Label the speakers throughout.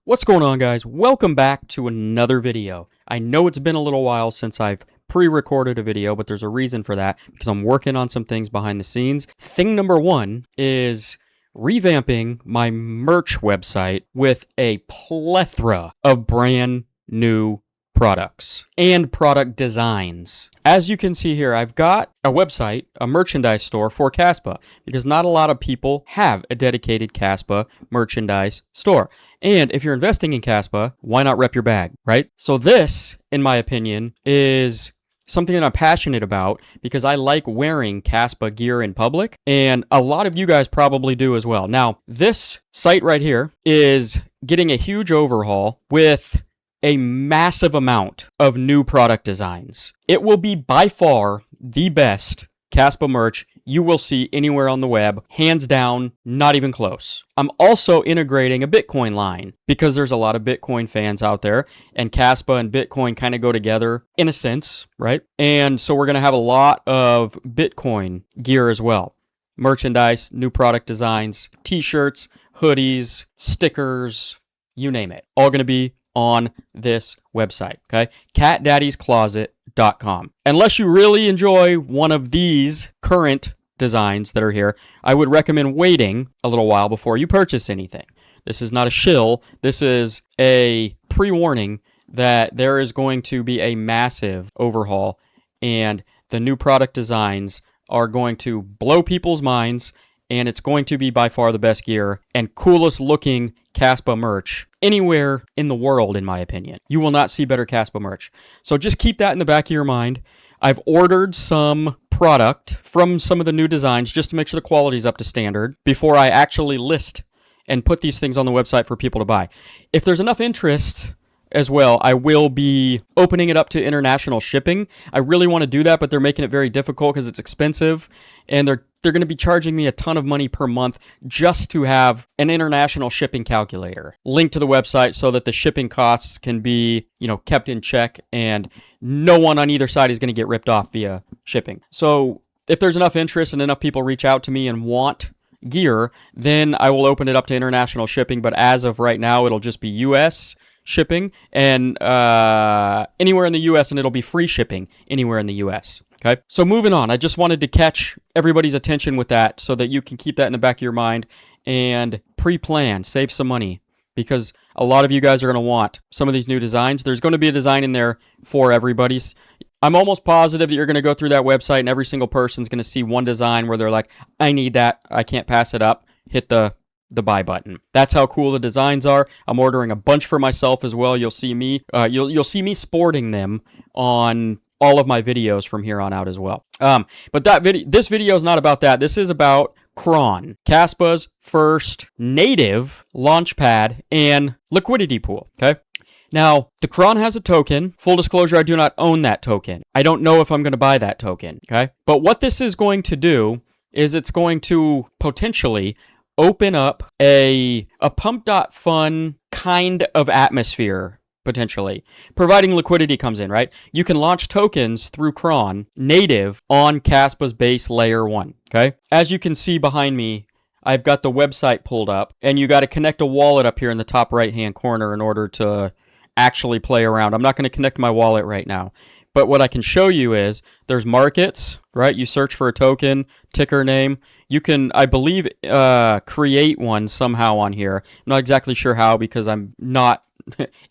Speaker 1: What's going on, guys? Welcome back to another video. I know it's been a little while since I've pre-recorded a video, but there's a reason for that because I'm working on some things behind the scenes. Thing number one is revamping my merch website with a plethora of brand new products and product designs. As you can see here, I've got a website, a merchandise store for KASPA, because not a lot of people have a dedicated KASPA merchandise store. And if you're investing in KASPA, why not rep your bag, right? So this, in my opinion, is something that I'm passionate about because I like wearing KASPA gear in public, and a lot of you guys probably do as well. Now, this site right here is getting a huge overhaul with a massive amount of new product designs. It will be by far the best KASPA merch you will see anywhere on the web, hands down, not even close. I'm also integrating a Bitcoin line because there's a lot of Bitcoin fans out there, and KASPA and Bitcoin kind of go together in a sense, right? And so we're going to have a lot of Bitcoin gear as well. Merchandise, new product designs, t-shirts, hoodies, stickers, you name it. All going to be on this website, okay? catdaddiescloset.com. Unless you really enjoy one of these current designs that are here, I would recommend waiting a little while before you purchase anything. This is not a shill. This is a pre-warning that there is going to be a massive overhaul, and the new product designs are going to blow people's minds, and it's going to be by far the best gear and coolest looking KASPA merch anywhere in the world, in my opinion. You will not see better KASPA merch. So just keep that in the back of your mind. I've ordered some product from some of the new designs just to make sure the quality is up to standard before I actually list and put these things on the website for people to buy. If there's enough interest as well, I will be opening it up to international shipping. I really want to do that, but they're making it very difficult because it's expensive, and they're going to be charging me a ton of money per month just to have an international shipping calculator linked to the website so that the shipping costs can be, kept in check, and no one on either side is going to get ripped off via shipping. So if there's enough interest and enough people reach out to me and want gear, then I will open it up to international shipping. But as of right now, it'll just be US shipping and anywhere in the US, and it'll be free shipping anywhere in the US. Okay, so moving on, I just wanted to catch everybody's attention with that so that you can keep that in the back of your mind and pre-plan, save some money, because a lot of you guys are going to want some of these new designs. There's going to be a design in there for everybody's. I'm almost positive that you're going to go through that website and every single person's going to see one design where they're like, I need that, I can't pass it up, hit the buy button. That's how cool the designs are. I'm ordering a bunch for myself as well. You'll see me you'll see me sporting them on all of my videos from here on out as well. But this video is not about that. This is about Cron, KASPA'S first native launchpad and liquidity pool, okay? Now, the Cron has a token. Full disclosure, I do not own that token. I don't know if I'm going to buy that token, okay? But what this is going to do is it's going to potentially open up a pump.fun kind of atmosphere, potentially, providing liquidity comes in, right? You can launch tokens through Cron native on KASPA'S base layer 1, okay? As you can see behind me, I've got the website pulled up, and you got to connect a wallet up here in the top right-hand corner in order to actually play around. I'm not going to connect my wallet right now, but what I can show you is there's markets, right? You search for a token, ticker name. You can, I believe, create one somehow on here. I'm not exactly sure how because I'm not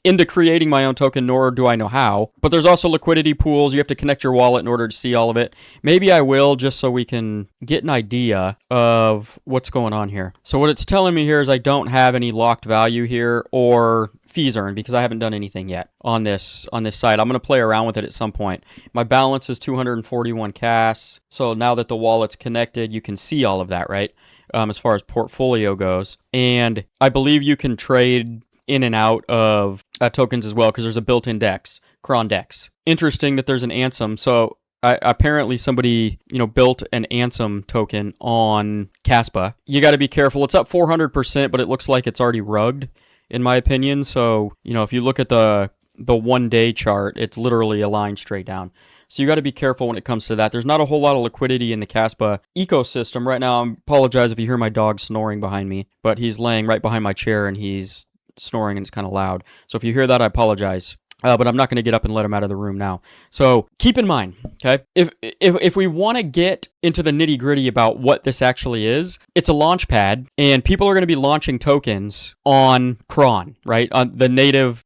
Speaker 1: into creating my own token, nor do I know how. But there's also liquidity pools. You have to connect your wallet in order to see all of it. Maybe I will, just so we can get an idea of what's going on here. So what it's telling me here is I don't have any locked value here or fees earned because I haven't done anything yet on this site. I'm going to play around with it at some point. My balance is 241 CAS. So now that the wallet's connected, you can see all of that, right? As far as portfolio goes. And I believe you can trade in and out of tokens as well because there's a built-in DEX, Cron DEX. Interesting that there's an Ansem. So apparently somebody built an Ansem token on KASPA. You got to be careful. It's up 400%, but it looks like it's already rugged, in my opinion. So if you look at the 1 day chart, it's literally a line straight down. So you got to be careful when it comes to that. There's not a whole lot of liquidity in the KASPA ecosystem right now. I apologize if you hear my dog snoring behind me, but he's laying right behind my chair and he's snoring and it's kind of loud. So if you hear that, I apologize. But I'm not going to get up and let him out of the room now. So keep in mind, okay, if we want to get into the nitty gritty about what this actually is, it's a launch pad, and people are going to be launching tokens on Cron, right? On the native,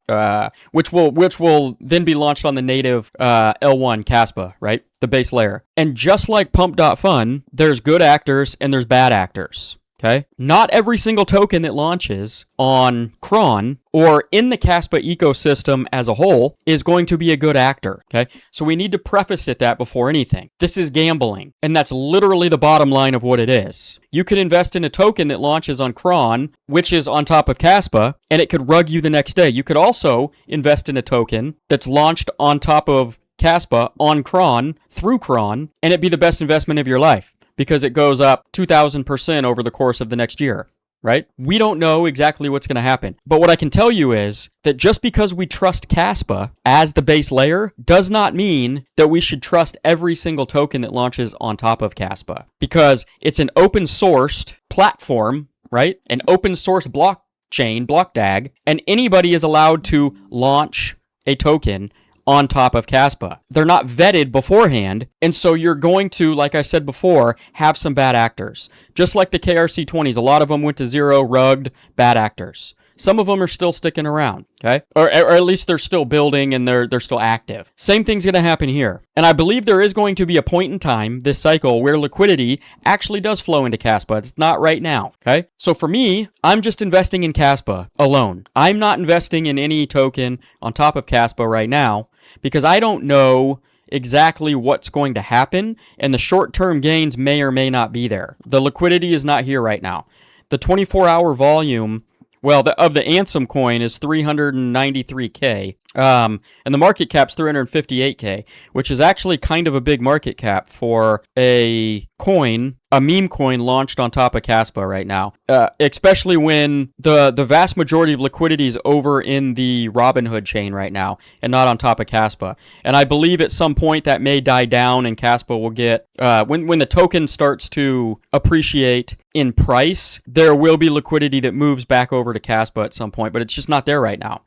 Speaker 1: which will then be launched on the native L1 KASPA, right? The base layer. And just like Pump.Fun, there's good actors and there's bad actors. Okay. Not every single token that launches on Cron or in the KASPA ecosystem as a whole is going to be a good actor. Okay. So we need to preface that before anything. This is gambling. And that's literally the bottom line of what it is. You could invest in a token that launches on Cron, which is on top of KASPA, and it could rug you the next day. You could also invest in a token that's launched on top of KASPA on Cron through Cron, and it'd be the best investment of your life, because it goes up 2,000% over the course of the next year, right? We don't know exactly what's going to happen. But what I can tell you is that just because we trust KASPA as the base layer does not mean that we should trust every single token that launches on top of KASPA, because it's an open sourced platform, right? An open source blockchain, block DAG, and anybody is allowed to launch a token on top of KASPA. They're not vetted beforehand, and so you're going to, like I said before, have some bad actors. Just like the KRC20s, a lot of them went to zero, rugged, bad actors. Some of them are still sticking around, okay? Or at least they're still building and they're still active. Same thing's going to happen here. And I believe there is going to be a point in time, this cycle, where liquidity actually does flow into KASPA. It's not right now, okay? So for me, I'm just investing in KASPA alone. I'm not investing in any token on top of KASPA right now because I don't know exactly what's going to happen, and the short-term gains may or may not be there. The liquidity is not here right now. The 24-hour volume, well, of the Ansem coin is 393K, and the market cap's 358K, which is actually kind of a big market cap for a coin, a meme coin launched on top of KASPA right now, especially when the vast majority of liquidity is over in the Robinhood chain right now and not on top of KASPA. And I believe at some point that may die down and KASPA will get, when the token starts to appreciate in price, there will be liquidity that moves back over to KASPA at some point, but it's just not there right now.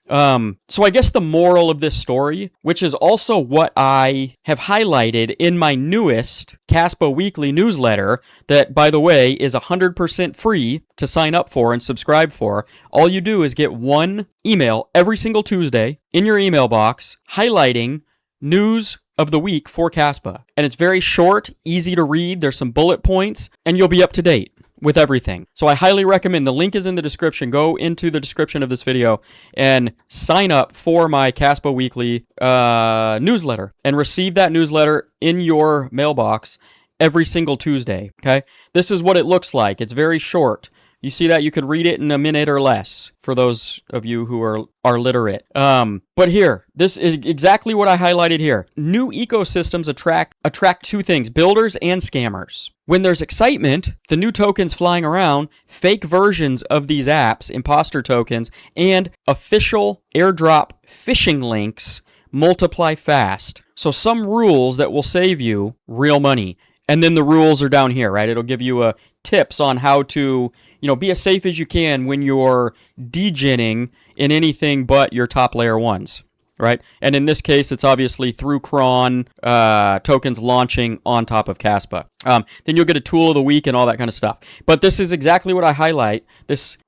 Speaker 1: So I guess the moral of this story, which is also what I have highlighted in my newest KASPA Weekly newsletter, that, by the way, is 100% free to sign up for and subscribe for. All you do is get one email every single Tuesday in your email box highlighting news of the week for KASPA. And it's very short, easy to read. There's some bullet points, and you'll be up to date with everything. So I highly recommend, the link is in the description. Go into the description of this video and sign up for my KASPA Weekly newsletter and receive that newsletter in your mailbox every single Tuesday, okay? This is what it looks like. It's very short. You see that? You could read it in a minute or less for those of you who are literate. But here, this is exactly what I highlighted here. New ecosystems attract two things, builders and scammers. When there's excitement, the new tokens flying around, fake versions of these apps, imposter tokens, and official airdrop phishing links multiply fast. So some rules that will save you real money. And then the rules are down here, right? It'll give you tips on how to, be as safe as you can when you're degenning in anything but your top layer ones, right? And in this case, it's obviously through Cron, tokens launching on top of KASPA. Then you'll get a tool of the week and all that kind of stuff. But this is exactly what I highlight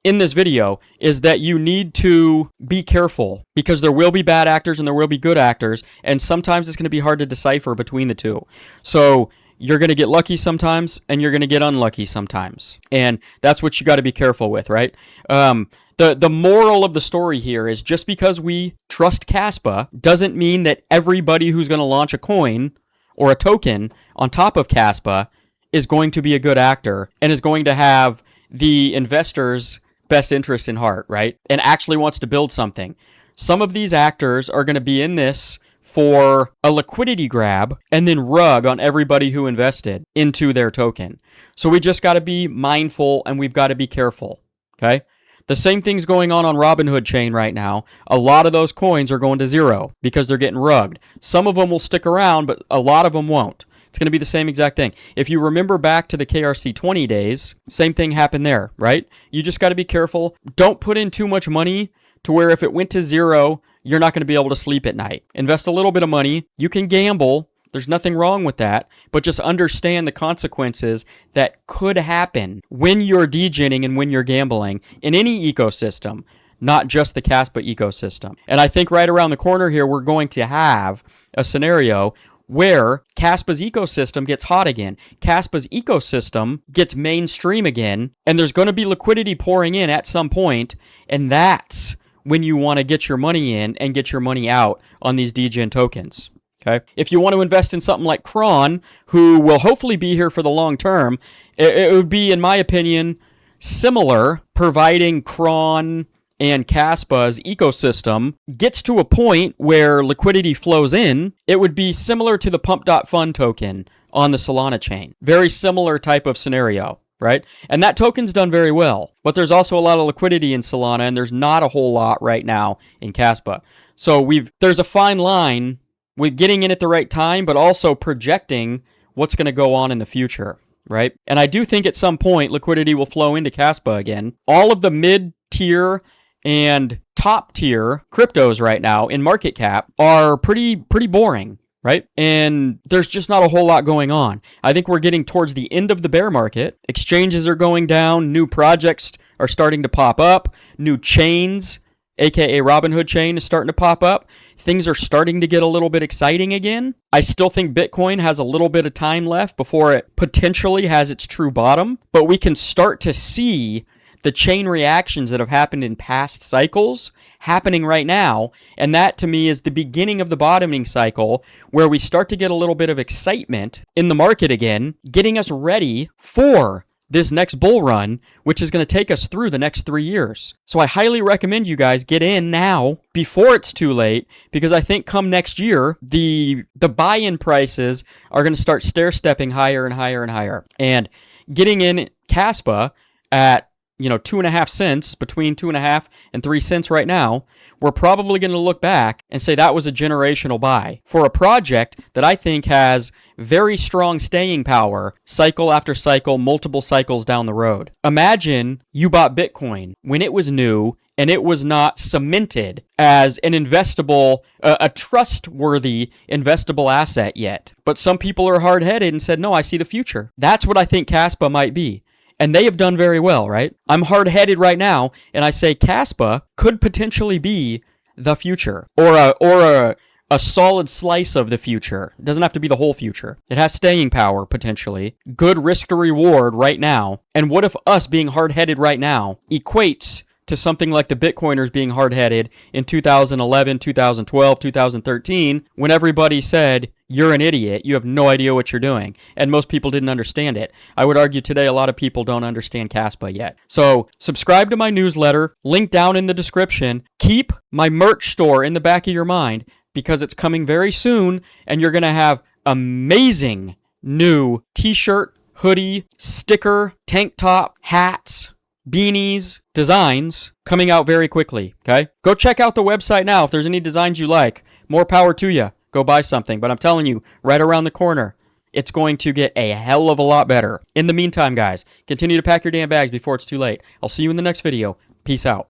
Speaker 1: in this video, is that you need to be careful, because there will be bad actors and there will be good actors, and sometimes it's going to be hard to decipher between the two. So you're going to get lucky sometimes, and you're going to get unlucky sometimes. And that's what you got to be careful with, right? The moral of the story here is, just because we trust KASPA doesn't mean that everybody who's going to launch a coin or a token on top of KASPA is going to be a good actor and is going to have the investor's best interest in heart, right? And actually wants to build something. Some of these actors are going to be in this for a liquidity grab and then rug on everybody who invested into their token. So we just got to be mindful, and we've got to be careful, okay? The same thing's going on Robinhood chain right now. A lot of those coins are going to zero because they're getting rugged. Some of them will stick around, but a lot of them won't. It's going to be the same exact thing. If you remember back to the KRC20 days, same thing happened there, right? You just got to be careful. Don't put in too much money to where if it went to zero, you're not going to be able to sleep at night. Invest a little bit of money. You can gamble. There's nothing wrong with that, but just understand the consequences that could happen when you're degenning and when you're gambling in any ecosystem, not just the KASPA ecosystem. And I think right around the corner here, we're going to have a scenario where KASPA'S ecosystem gets hot again. KASPA'S ecosystem gets mainstream again, and there's going to be liquidity pouring in at some point, and that's when you want to get your money in and get your money out on these degen tokens. Okay. If you want to invest in something like Cron, who will hopefully be here for the long term, it would be, in my opinion, similar, providing Cron and KASPA'S ecosystem gets to a point where liquidity flows in. It would be similar to the pump.fun token on the Solana chain. Very similar type of scenario, right? And that token's done very well, but there's also a lot of liquidity in Solana, and there's not a whole lot right now in KASPA. So there's a fine line with getting in at the right time, but also projecting what's going to go on in the future, right? And I do think at some point liquidity will flow into KASPA again. All of the mid-tier and top-tier cryptos right now in market cap are pretty boring, right? And there's just not a whole lot going on. I think we're getting towards the end of the bear market. Exchanges are going down. New projects are starting to pop up. New chains, aka Robinhood chain, is starting to pop up. Things are starting to get a little bit exciting again. I still think Bitcoin has a little bit of time left before it potentially has its true bottom, but we can start to see the chain reactions that have happened in past cycles happening right now, and that to me is the beginning of the bottoming cycle, where we start to get a little bit of excitement in the market again, getting us ready for this next bull run, which is going to take us through the next 3 years. So I highly recommend you guys get in now before it's too late, because I think come next year, the buy-in prices are going to start stair-stepping higher and higher and higher. And getting in KASPA at 2.5 cents, between 2.5 and 3 cents right now, we're probably going to look back and say that was a generational buy for a project that I think has very strong staying power, cycle after cycle, multiple cycles down the road. Imagine you bought Bitcoin when it was new and it was not cemented as an investable, a trustworthy investable asset yet. But some people are hard-headed and said, no, I see the future. That's what I think KASPA might be. And they have done very well, right? I'm hard-headed right now, and I say KASPA could potentially be the future, or a solid slice of the future. It doesn't have to be the whole future. It has staying power, potentially. Good risk to reward right now. And what if us being hard-headed right now equates to something like the Bitcoiners being hard-headed in 2011, 2012, 2013, when everybody said, you're an idiot, you have no idea what you're doing. And most people didn't understand it. I would argue today a lot of people don't understand KASPA yet. So subscribe to my newsletter, link down in the description. Keep my merch store in the back of your mind, because it's coming very soon, and you're going to have amazing new t-shirt, hoodie, sticker, tank top, hats, beanies, designs coming out very quickly, okay? Go check out the website now if there's any designs you like. More power to you. Go buy something. But I'm telling you, right around the corner, it's going to get a hell of a lot better. In the meantime, guys, continue to pack your damn bags before it's too late. I'll see you in the next video. Peace out.